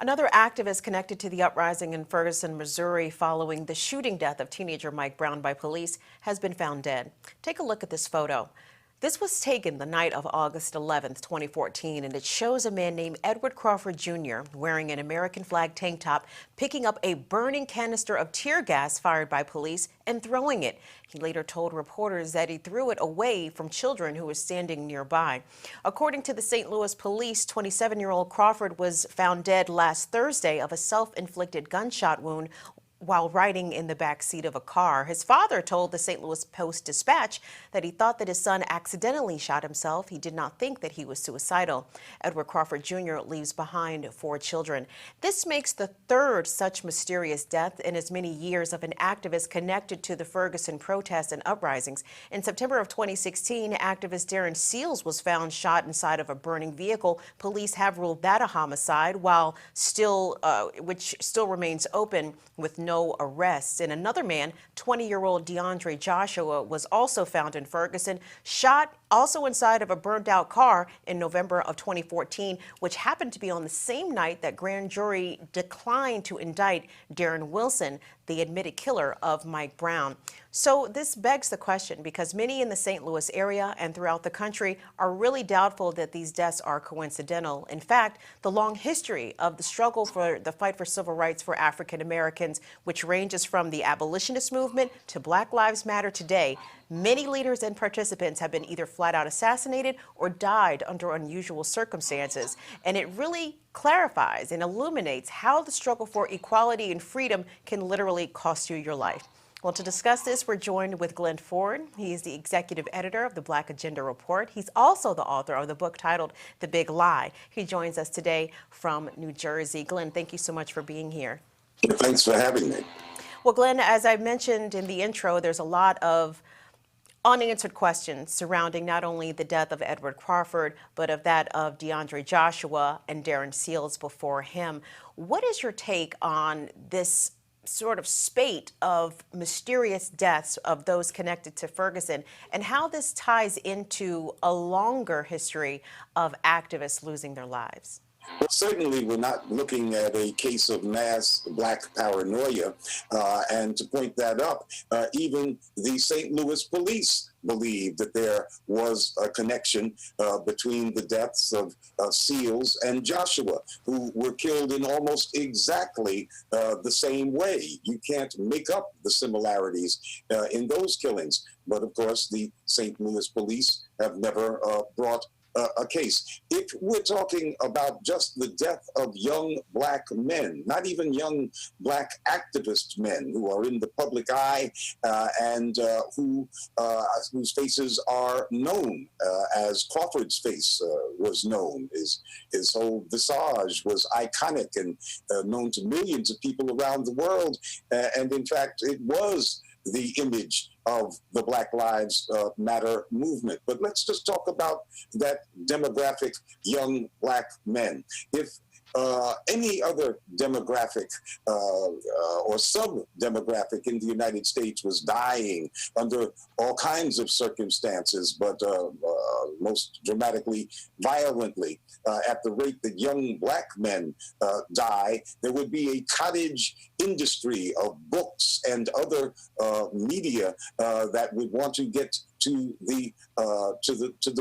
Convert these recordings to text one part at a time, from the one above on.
Another activist connected to the uprising in Ferguson, Missouri, following the shooting death of teenager Mike Brown by police, has been found dead. Take a look at this photo. This was taken the night of August 11th, 2014, and it shows a man named Edward Crawford Jr. wearing an American flag tank top, picking up a burning canister of tear gas fired by police and throwing it. He later told reporters that he threw it away from children who were standing nearby. According to the St. Louis police, 27-year-old Crawford was found dead last Thursday of a self-inflicted gunshot wound while riding in the back seat of a car. His father told the St. Louis Post-Dispatch that he thought that his son accidentally shot himself. He did not think that he was suicidal. Edward Crawford Jr. leaves behind 4 children. This makes the third such mysterious death in as many years of an activist connected to the Ferguson protests and uprisings. In September of 2016, activist Darren Seals was found shot inside of a burning vehicle. Police have ruled that a homicide, which still remains open with no arrests. And another man, 20-year-old DeAndre Joshua, was also found in Ferguson, shot also inside of a burned-out car in November of 2014, which happened to be on the same night that grand jury declined to indict Darren Wilson, the admitted killer of Mike Brown. So this begs the question, because many in the St. Louis area and throughout the country are really doubtful that these deaths are coincidental. In fact, the long history of the struggle for the fight for civil rights for African Americans, which ranges from the abolitionist movement to Black Lives Matter today, many leaders and participants have been either flat out assassinated or died under unusual circumstances. And it really clarifies and illuminates how the struggle for equality and freedom can literally cost you your life. Well, to discuss this, we're joined with Glenn Ford. He is the executive editor of the Black Agenda Report. He's also the author of the book titled The Big Lie. He joins us today from New Jersey. Glenn, thank you so much for being here. Thanks for having me. Well, Glenn, as I mentioned in the intro, there's a lot of unanswered questions surrounding not only the death of Edward Crawford, but of that of DeAndre Joshua and Darren Seals before him. What is your take on this sort of spate of mysterious deaths of those connected to Ferguson, and how this ties into a longer history of activists losing their lives? Well, certainly we're not looking at a case of mass Black paranoia, and to point that up, even the St. Louis police believed that there was a connection between the deaths of Seals and Joshua, who were killed in almost exactly the same way. You can't make up the similarities in those killings. But of course, the St. Louis police have never brought a case. If we're talking about just the death of young Black men, not even young Black activist men who are in the public eye and whose faces are known, as Crawford's face was known, his whole visage was iconic and known to millions of people around the world, and in fact, it was the image of the Black Lives Matter movement. But let's just talk about that demographic, young Black men. If any other demographic or sub-demographic in the United States was dying under all kinds of circumstances, but most dramatically, violently, at the rate that young Black men die, there would be a cottage industry of books and other media that would want to get to the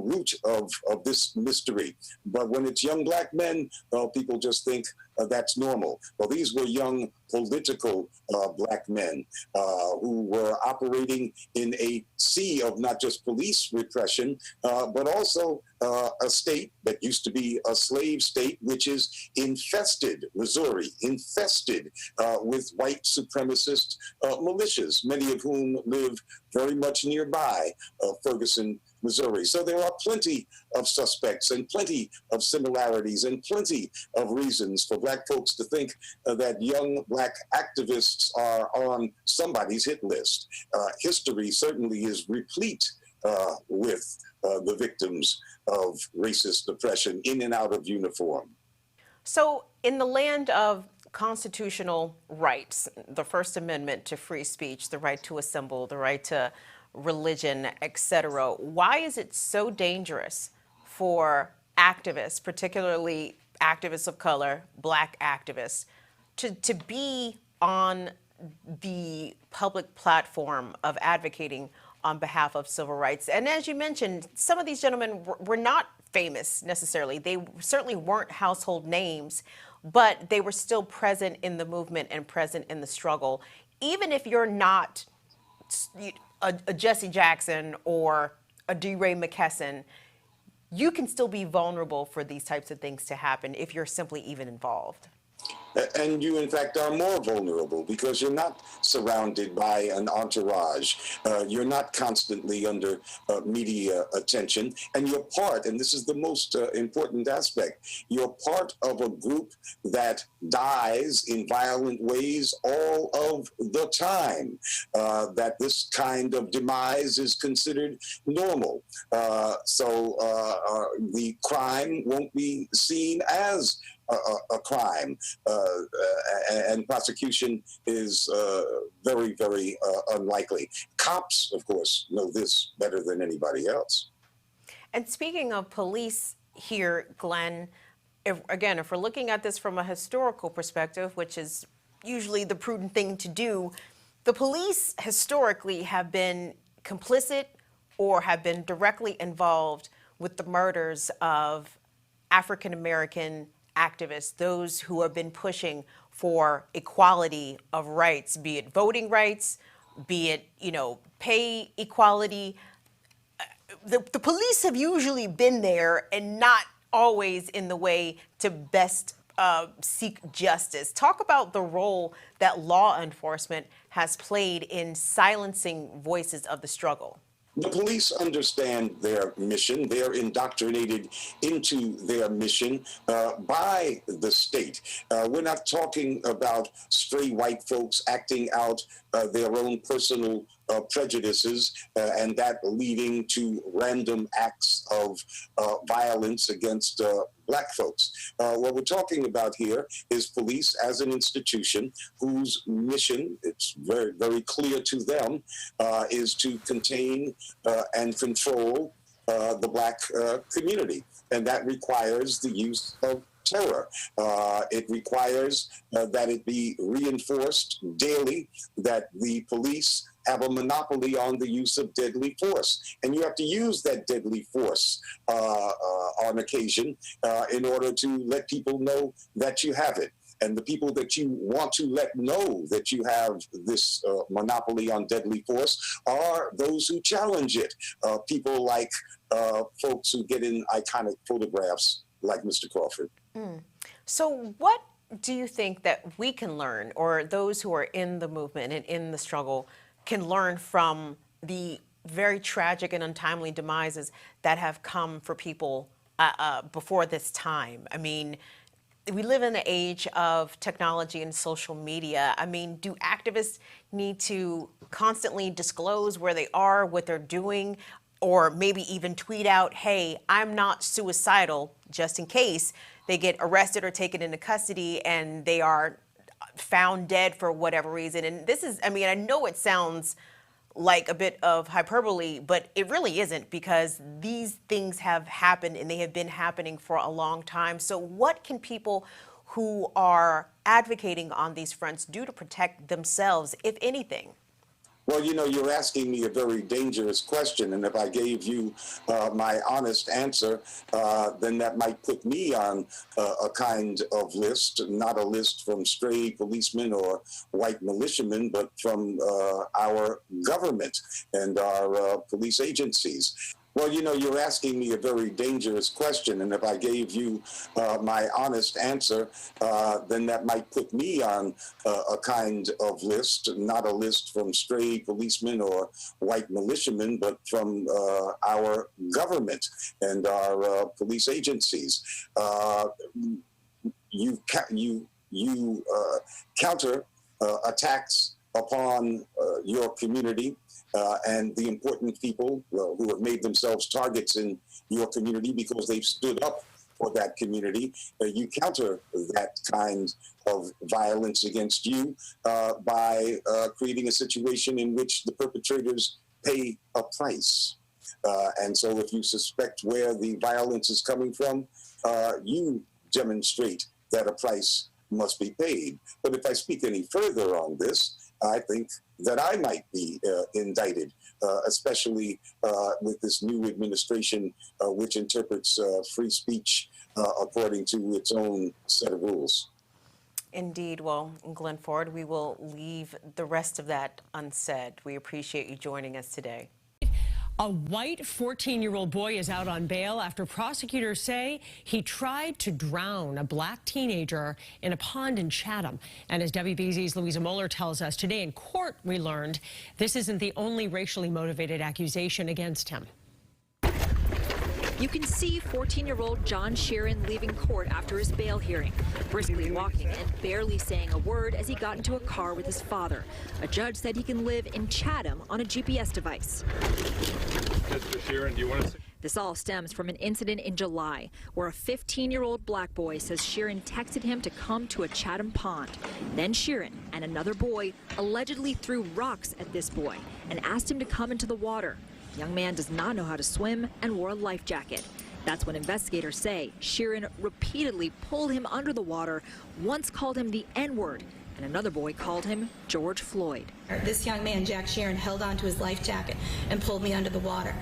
root of this mystery. But when it's young Black men, people just think that's normal. Well, these were young political Black men who were operating in a sea of not just police repression, but also a state that used to be a slave state, which is infested, Missouri, infested with white supremacist militias, many of whom live very much nearby Ferguson, Missouri. So there are plenty of suspects and plenty of similarities and plenty of reasons for Black folks to think that young Black activists are on somebody's hit list. History certainly is replete with the victims of racist oppression in and out of uniform. So in the land of constitutional rights, the First Amendment to free speech, the right to assemble, the right to religion, etc., why is it so dangerous for activists, particularly activists of color, black activists, to be on the public platform of advocating on behalf of civil rights. And as you mentioned, some of these gentlemen were not famous necessarily. They certainly weren't household names, but they were still present in the movement and present in the struggle. Even if you're not a Jesse Jackson or a DeRay McKesson, you can still be vulnerable for these types of things to happen if you're simply even involved. And you, in fact, are more vulnerable because you're not surrounded by an entourage. You're not constantly under media attention. And you're part, and this is the most important aspect, you're part of a group that dies in violent ways all of the time. That this kind of demise is considered normal. So the crime won't be seen as a crime, and prosecution is very, very unlikely. Cops, of course, know this better than anybody else. And speaking of police here, Glenn, if we're looking at this from a historical perspective, which is usually the prudent thing to do, the police historically have been complicit or have been directly involved with the murders of African American activists, those who have been pushing for equality of rights, be it voting rights, be it, pay equality. The police have usually been there and not always in the way to best seek justice. Talk about the role that law enforcement has played in silencing voices of the struggle. The police understand their mission. They're indoctrinated into their mission by the state. We're not talking about stray white folks acting out their own personal prejudices and that leading to random acts of violence against black folks. What we're talking about here is police as an institution whose mission, it's very, very clear to them, is to contain and control the black community. And that requires the use of terror. It requires that it be reinforced daily that the police have a monopoly on the use of deadly force. And you have to use that deadly force on occasion in order to let people know that you have it. And the people that you want to let know that you have this monopoly on deadly force are those who challenge it. People like folks who get in iconic photographs like Mr. Crawford. So what do you think that we can learn, or those who are in the movement and in the struggle can learn from the very tragic and untimely demises that have come for people before this time? I mean, we live in the age of technology and social media. I mean, do activists need to constantly disclose where they are, what they're doing, or maybe even tweet out, hey, I'm not suicidal, just in case they get arrested or taken into custody and they are found dead for whatever reason? And this is, I mean, I know it sounds like a bit of hyperbole, but it really isn't, because these things have happened and they have been happening for a long time. So what can people who are advocating on these fronts do to protect themselves, if anything? Well, you're asking me a very dangerous question, and if I gave you my honest answer, then that might put me on a kind of list, not a list from stray policemen or white militiamen, but from our government and our police agencies. Well, you're asking me a very dangerous question, and if I gave you my honest answer, then that might put me on a kind of list, not a list from stray policemen or white militiamen, but from our government and our police agencies. You counter attacks upon your community and the important people who have made themselves targets in your community because they've stood up for that community. You counter that kind of violence against you by creating a situation in which the perpetrators pay a price. And so if you suspect where the violence is coming from, you demonstrate that a price must be paid. But if I speak any further on this, I think that I might be indicted, especially with this new administration, which interprets free speech according to its own set of rules. Indeed. Well, Glenn Ford, we will leave the rest of that unsaid. We appreciate you joining us today. A white 14-year-old boy is out on bail after prosecutors say he tried to drown a black teenager in a pond in Chatham. And as WBZ's Louisa Moeller tells us, today in court we learned this isn't the only racially motivated accusation against him. You can see 14-year-old John Sheeran leaving court after his bail hearing, briskly walking and barely saying a word as he got into a car with his father. A judge said he can live in Chatham on a GPS device. Mr. Sheeran, do you want to say? This all stems from an incident in July where a 15-year-old black boy says Sheeran texted him to come to a Chatham pond. Then Sheeran and another boy allegedly threw rocks at this boy and asked him to come into the water. The young man does not know how to swim and wore a life jacket. That's when investigators say Sheeran repeatedly pulled him under the water, once called him the N-word, and another boy called him George Floyd. This young man, Jack Sheeran, held onto his life jacket and pulled me under the water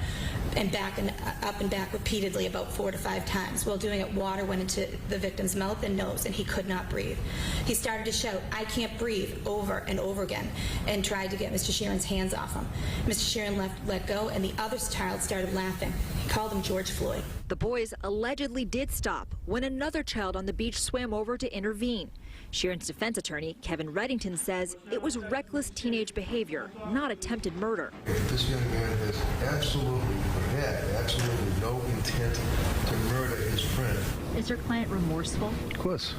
and back and up and back repeatedly about 4 to 5 times. While doing it, water went into the victim's mouth and nose, and he could not breathe. He started to shout, "I can't breathe," over and over again, and tried to get Mr. Sheeran's hands off him. Mr. Sheeran let go, and the other child started laughing. He called him George Floyd. The boys allegedly did stop when another child on the beach swam over to intervene. Sheeran's defense attorney, Kevin Reddington, says it was reckless teenage behavior, not attempted murder. This young man has absolutely no intent to murder his friend. Is your client remorseful? Of course,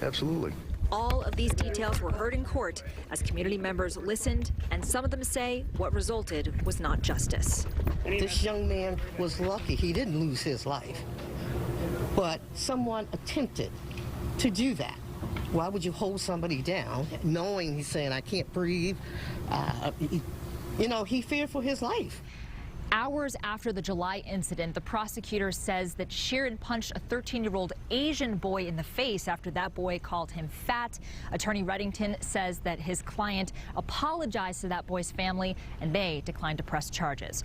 absolutely. All of these details were heard in court as community members listened, and some of them say what resulted was not justice. This young man was lucky he didn't lose his life, but someone attempted to do that. Why would you hold somebody down knowing he's saying, "I can't breathe"? He feared for his life. Hours after the July incident, the prosecutor says that Sheeran punched a 13-year-old Asian boy in the face after that boy called him fat. Attorney Reddington says that his client apologized to that boy's family and they declined to press charges.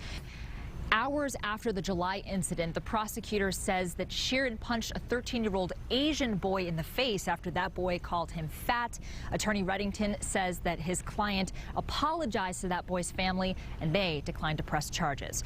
Hours after the July incident, the prosecutor says that Sheeran punched a 13-year-old Asian boy in the face after that boy called him fat. Attorney Reddington says that his client apologized to that boy's family and they declined to press charges.